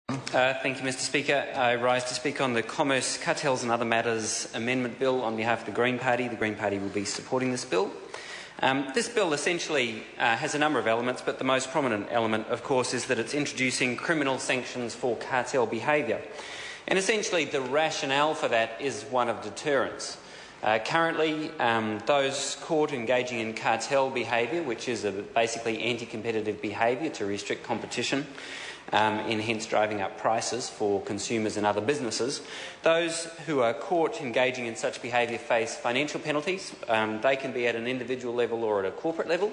Thank you, Mr Speaker. I rise to speak on the Commerce, Cartels and Other Matters Amendment Bill on behalf of the Green Party. The Green Party will be supporting this bill. This bill essentially has a number of elements, but the most prominent element, of course, is that it's introducing criminal sanctions for cartel behaviour. And essentially the rationale for that is one of deterrence. Currently, those caught engaging in cartel behaviour, which is basically anti-competitive behaviour to restrict competition, and hence driving up prices for consumers and other businesses. Those who are caught engaging in such behaviour face financial penalties. They can be at an individual level or at a corporate level.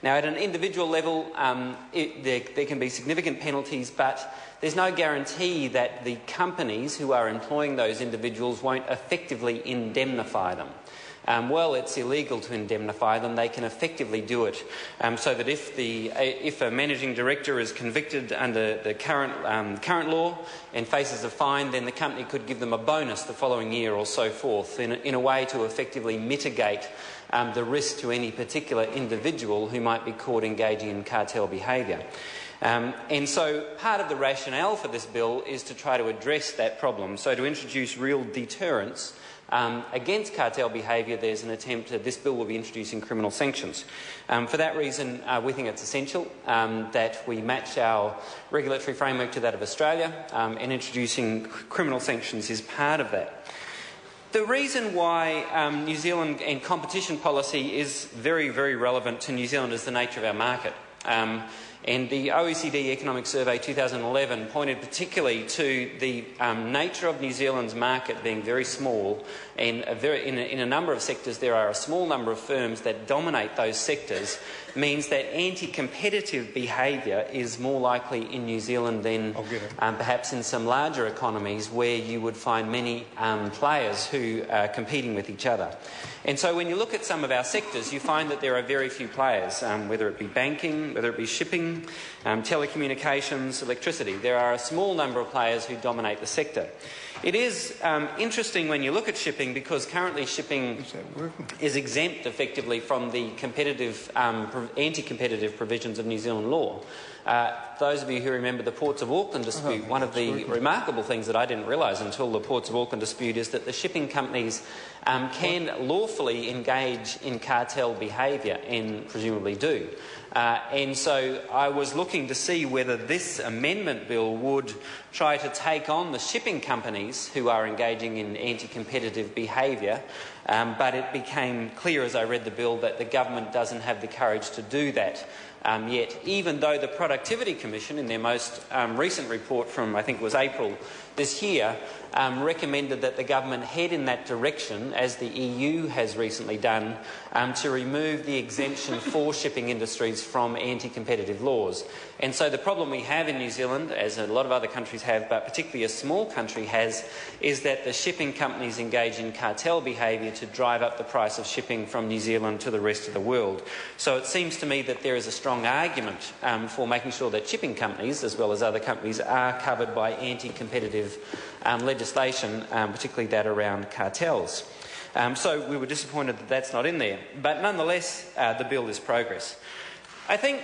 Now, at an individual level, there can be significant penalties, but there's no guarantee that the companies who are employing those individuals won't effectively indemnify them. Well, it's illegal to indemnify them. They can effectively do it, so that if a managing director is convicted under the current law and faces a fine, then the company could give them a bonus the following year or so forth, in a way to effectively mitigate the risk to any particular individual who might be caught engaging in cartel behaviour. And so part of the rationale for this bill is to try to address that problem, so to introduce real deterrence against cartel behaviour. There's an attempt this bill will be introducing criminal sanctions. For that reason, we think it's essential that we match our regulatory framework to that of Australia, and introducing criminal sanctions is part of that. The reason why New Zealand and competition policy is very, very relevant to New Zealand is the nature of our market. And the OECD Economic Survey 2011 pointed particularly to the nature of New Zealand's market being very small, and in a number of sectors there are a small number of firms that dominate those sectors, means that anti-competitive behaviour is more likely in New Zealand than perhaps in some larger economies where you would find many players who are competing with each other. And so when you look at some of our sectors, you find that there are very few players, whether it be banking, whether it be shipping, telecommunications, electricity. There are a small number of players who dominate the sector. It is interesting when you look at shipping, because currently shipping is exempt effectively from the competitive, anti-competitive provisions of New Zealand law. Those of you who remember the Ports of Auckland dispute, one of the remarkable things that I didn't realise until the Ports of Auckland dispute is that the shipping companies can lawfully engage in cartel behaviour, and presumably do. And so I was looking to see whether this amendment bill would try to take on the shipping companies who are engaging in anti-competitive behaviour, but it became clear as I read the bill that the government doesn't have the courage to do that yet, even though the Productivity Commission, in their most recent report from, I think it was April this year, recommended that the government head in that direction, as the EU has recently done, to remove the exemption for shipping industries from anti-competitive laws. And so the problem we have in New Zealand, as a lot of other countries have, but particularly a small country has, is that the shipping companies engage in cartel behaviour to drive up the price of shipping from New Zealand to the rest of the world. So it seems to me that there is a strong argument for making sure that shipping companies, as well as other companies, are covered by anti-competitive legislation, particularly that around cartels. So we were disappointed that that's not in there. But nonetheless, the bill is progress. I think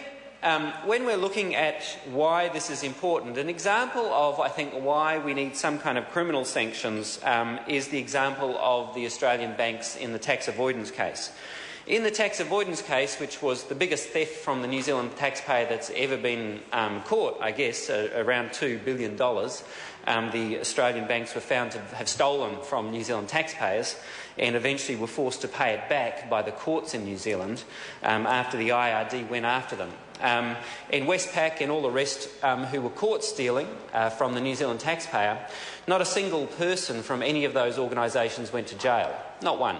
when we're looking at why this is important, an example of, I think, why we need some kind of criminal sanctions is the example of the Australian banks in the tax avoidance case. In the tax avoidance case, which was the biggest theft from the New Zealand taxpayer that's ever been caught, I guess, around $2 billion, the Australian banks were found to have stolen from New Zealand taxpayers and eventually were forced to pay it back by the courts in New Zealand after the IRD went after them. And Westpac and all the rest who were caught stealing from the New Zealand taxpayer, not a single person from any of those organisations went to jail. Not one.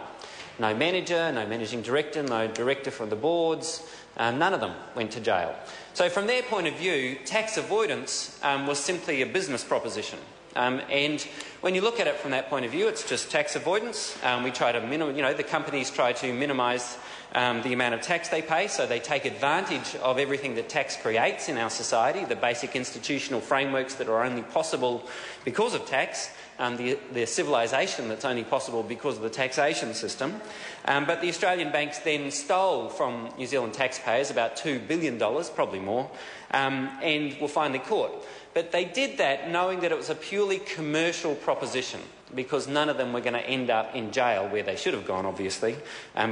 No manager, no managing director, no director from the boards, none of them went to jail. So from their point of view, tax avoidance was simply a business proposition. And when you look at it from that point of view, it's just tax avoidance. We try to the companies try to minimise the amount of tax they pay, so they take advantage of everything that tax creates in our society, the basic institutional frameworks that are only possible because of tax, the civilisation that's only possible because of the taxation system. But the Australian banks then stole from New Zealand taxpayers about $2 billion, probably more, and were finally caught. But they did that knowing that it was a purely commercial proposition, because none of them were going to end up in jail, where they should have gone, obviously.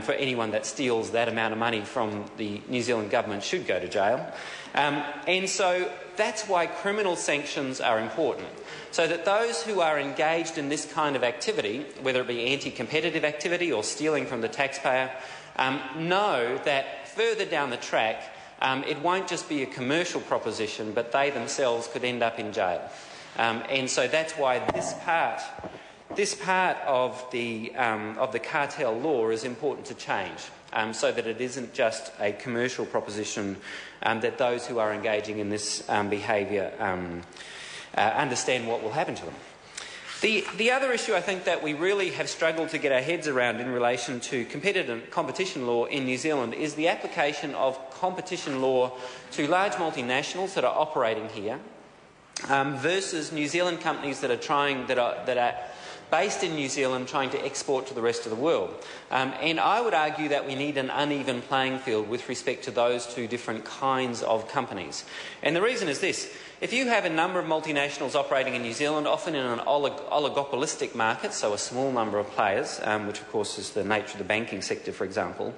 For anyone that steals that amount of money from the New Zealand government should go to jail. And so that's why criminal sanctions are important, so that those who are engaged in this kind of activity, whether it be anti-competitive activity or stealing from the taxpayer, know that further down the track it won't just be a commercial proposition, but they themselves could end up in jail. And so that's why this part of the cartel law is important to change, so that it isn't just a commercial proposition, that those who are engaging in this behaviour understand what will happen to them. The other issue I think that we really have struggled to get our heads around in relation to competition law in New Zealand is the application of competition law to large multinationals that are operating here versus New Zealand companies that are based in New Zealand trying to export to the rest of the world. And I would argue that we need an uneven playing field with respect to those two different kinds of companies. And the reason is this. If you have a number of multinationals operating in New Zealand, often in an oligopolistic market, so a small number of players, which of course is the nature of the banking sector, for example,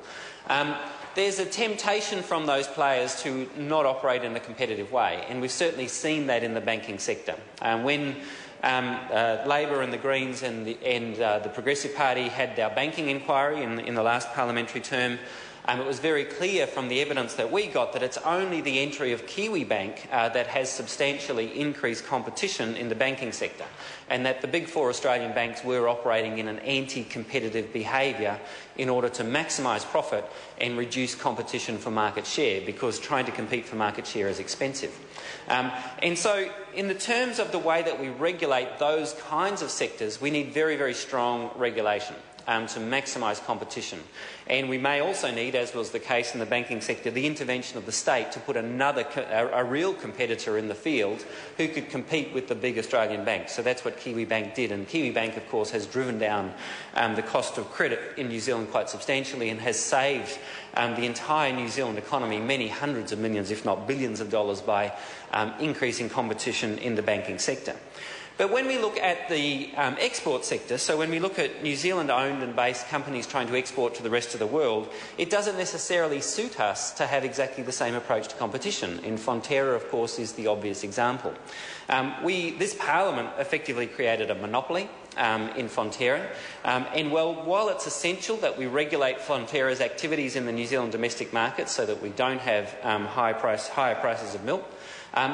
there's a temptation from those players to not operate in a competitive way. And we've certainly seen that in the banking sector. When Labor and the Greens and the Progressive Party had our banking inquiry in the last parliamentary term, it was very clear from the evidence that we got that it's only the entry of Kiwibank that has substantially increased competition in the banking sector, and that the big four Australian banks were operating in an anti-competitive behaviour in order to maximise profit and reduce competition for market share, because trying to compete for market share is expensive. And so in the terms of the way that we regulate those kinds of sectors, we need very, very strong regulation to maximise competition. And we may also need, as was the case in the banking sector, the intervention of the state to put a real competitor in the field who could compete with the big Australian banks. So that's what Kiwibank did. And Kiwibank, of course, has driven down the cost of credit in New Zealand quite substantially and has saved the entire New Zealand economy many hundreds of millions, if not billions of dollars, by increasing competition in the banking sector. But when we look at the export sector, so when we look at New Zealand-owned and based companies trying to export to the rest of the world, it doesn't necessarily suit us to have exactly the same approach to competition. And Fonterra, of course, is the obvious example. This Parliament effectively created a monopoly in Fonterra. And while it's essential that we regulate Fonterra's activities in the New Zealand domestic market so that we don't have higher prices of milk,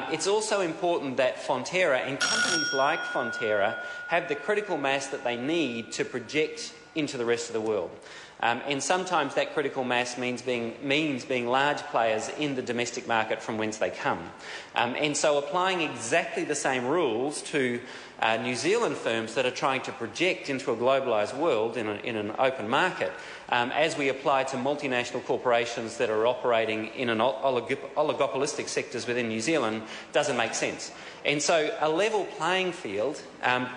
it's also important that Fonterra and companies like Fonterra have the critical mass that they need to project into the rest of the world. And sometimes that critical mass means being large players in the domestic market from whence they come. And so applying exactly the same rules to New Zealand firms that are trying to project into a globalised world in an open market, as we apply to multinational corporations that are operating in an oligopolistic sectors within New Zealand, doesn't make sense. And so a level playing field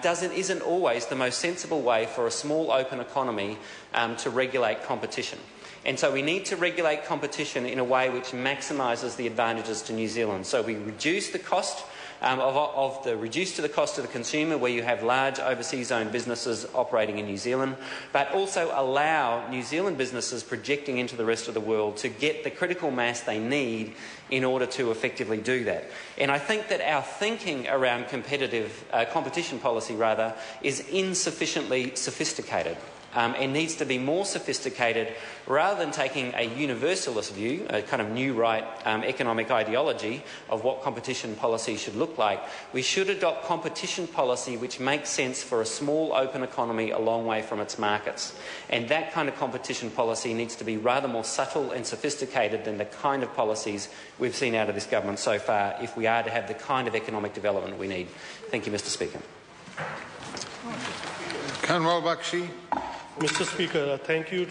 isn't always the most sensible way for a small open economy to regulate competition. And so we need to regulate competition in a way which maximises the advantages to New Zealand. So we reduce the cost reduce to the cost of the consumer, where you have large overseas-owned businesses operating in New Zealand, but also allow New Zealand businesses projecting into the rest of the world to get the critical mass they need in order to effectively do that. And I think that our thinking around competition policy is insufficiently sophisticated. And needs to be more sophisticated, rather than taking a universalist view, a kind of new right economic ideology of what competition policy should look like. We should adopt competition policy which makes sense for a small open economy a long way from its markets. And that kind of competition policy needs to be rather more subtle and sophisticated than the kind of policies we've seen out of this government so far, if we are to have the kind of economic development we need. Thank you, Mr. Speaker. Kanwal Bakshi. Mr. Speaker, thank you.